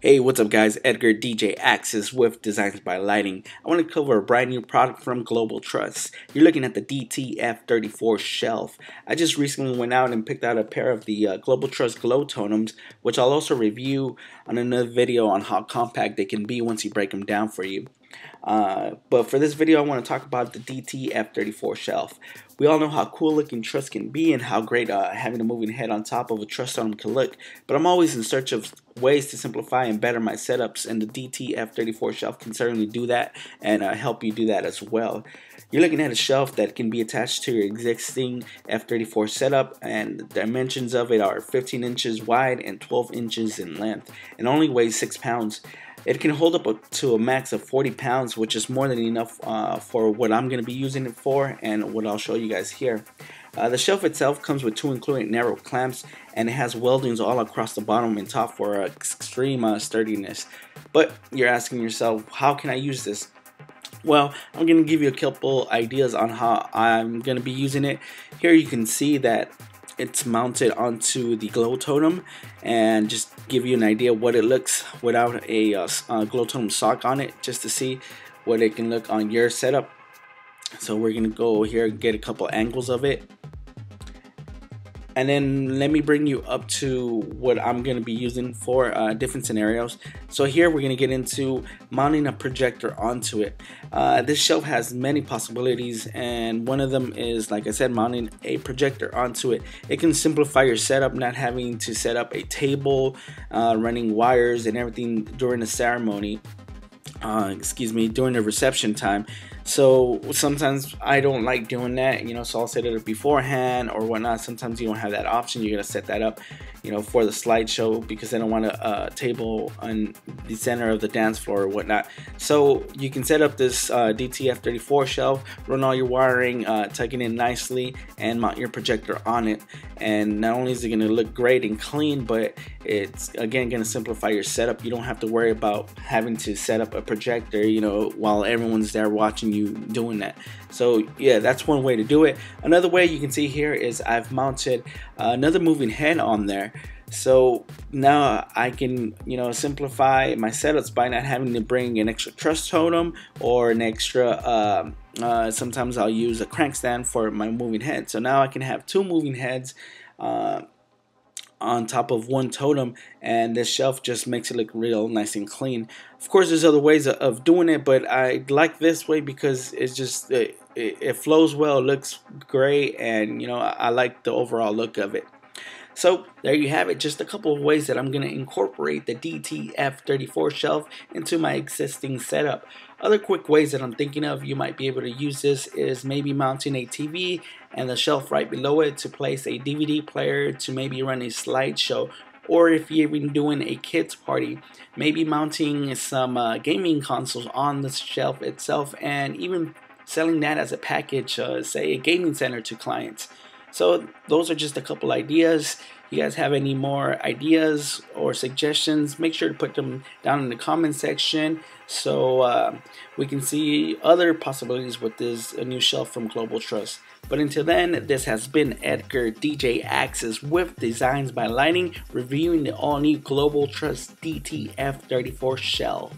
Hey, what's up guys? Edgar DJ Axis with Designs by Lighting. I want to cover a brand new product from Global Truss. You're looking at the DT-F34 shelf. I just recently went out and picked out a pair of the Global Truss glow totems, which I'll also review on another video on how compact they can be once you break them down for you. But for this video I want to talk about the DT-F34 shelf. We all know how cool looking truss can be and how great having a moving head on top of a truss totem can look, but I'm always in search of ways to simplify and better my setups, and the DT-F34 shelf can certainly do that and help you do that as well. You're looking at a shelf that can be attached to your existing F34 setup, and the dimensions of it are 15 inches wide and 12 inches in length, and only weighs 6 pounds. It can hold up to a max of 40 pounds, which is more than enough for what I'm going to be using it for and what I'll show you guys here. The shelf itself comes with 2 included narrow clamps, and it has weldings all across the bottom and top for extreme sturdiness. But you're asking yourself, how can I use this? Well, I'm going to give you a couple ideas on how I'm going to be using it. Here you can see that it's mounted onto the glow totem, and just give you an idea what it looks without a glow totem sock on it, just to see what it can look on your setup. So we're gonna go here and get a couple angles of it, and then let me bring you up to what I'm going to be using for different scenarios. So here we're going to get into mounting a projector onto it. This shelf has many possibilities, and one of them is, like I said, mounting a projector onto it. It can simplify your setup, not having to set up a table, running wires and everything during the ceremony. During the reception time. So sometimes I don't like doing that, so I'll set it up beforehand or whatnot. Sometimes you don't have that option. You're gonna set that up, for the slideshow, because I don't want a table on the center of the dance floor or whatnot. So you can set up this DT-F34 shelf, run all your wiring, tuck it in nicely, and mount your projector on it. And not only is it gonna look great and clean, but it's again gonna simplify your setup. You don't have to worry about having to set up a projector, while everyone's there watching you doing that. So yeah, that's one way to do it. Another way you can see here is I've mounted another moving head on there. So now I can, simplify my setups by not having to bring an extra truss totem or an extra, sometimes I'll use a crank stand for my moving head. So now I can have 2 moving heads on top of 1 totem, and this shelf just makes it look real nice and clean. Of course there's other ways of doing it, but I like this way because it's just it flows well, looks great, and I like the overall look of it. So there you have it, just a couple of ways that I'm going to incorporate the DT-F34 shelf into my existing setup. Other quick ways that I'm thinking of you might be able to use this is maybe mounting a TV and the shelf right below it to place a DVD player to maybe run a slideshow, or if you're even doing a kids party, maybe mounting some gaming consoles on the shelf itself and even selling that as a package, say a gaming center to clients. So those are just a couple ideas. If you guys have any more ideas or suggestions, make sure to put them down in the comment section so we can see other possibilities with this new shelf from Global Truss. But until then, this has been Edgar DJ Axis with Designs by Lighting, reviewing the all-new Global Truss DT-F34 shelf.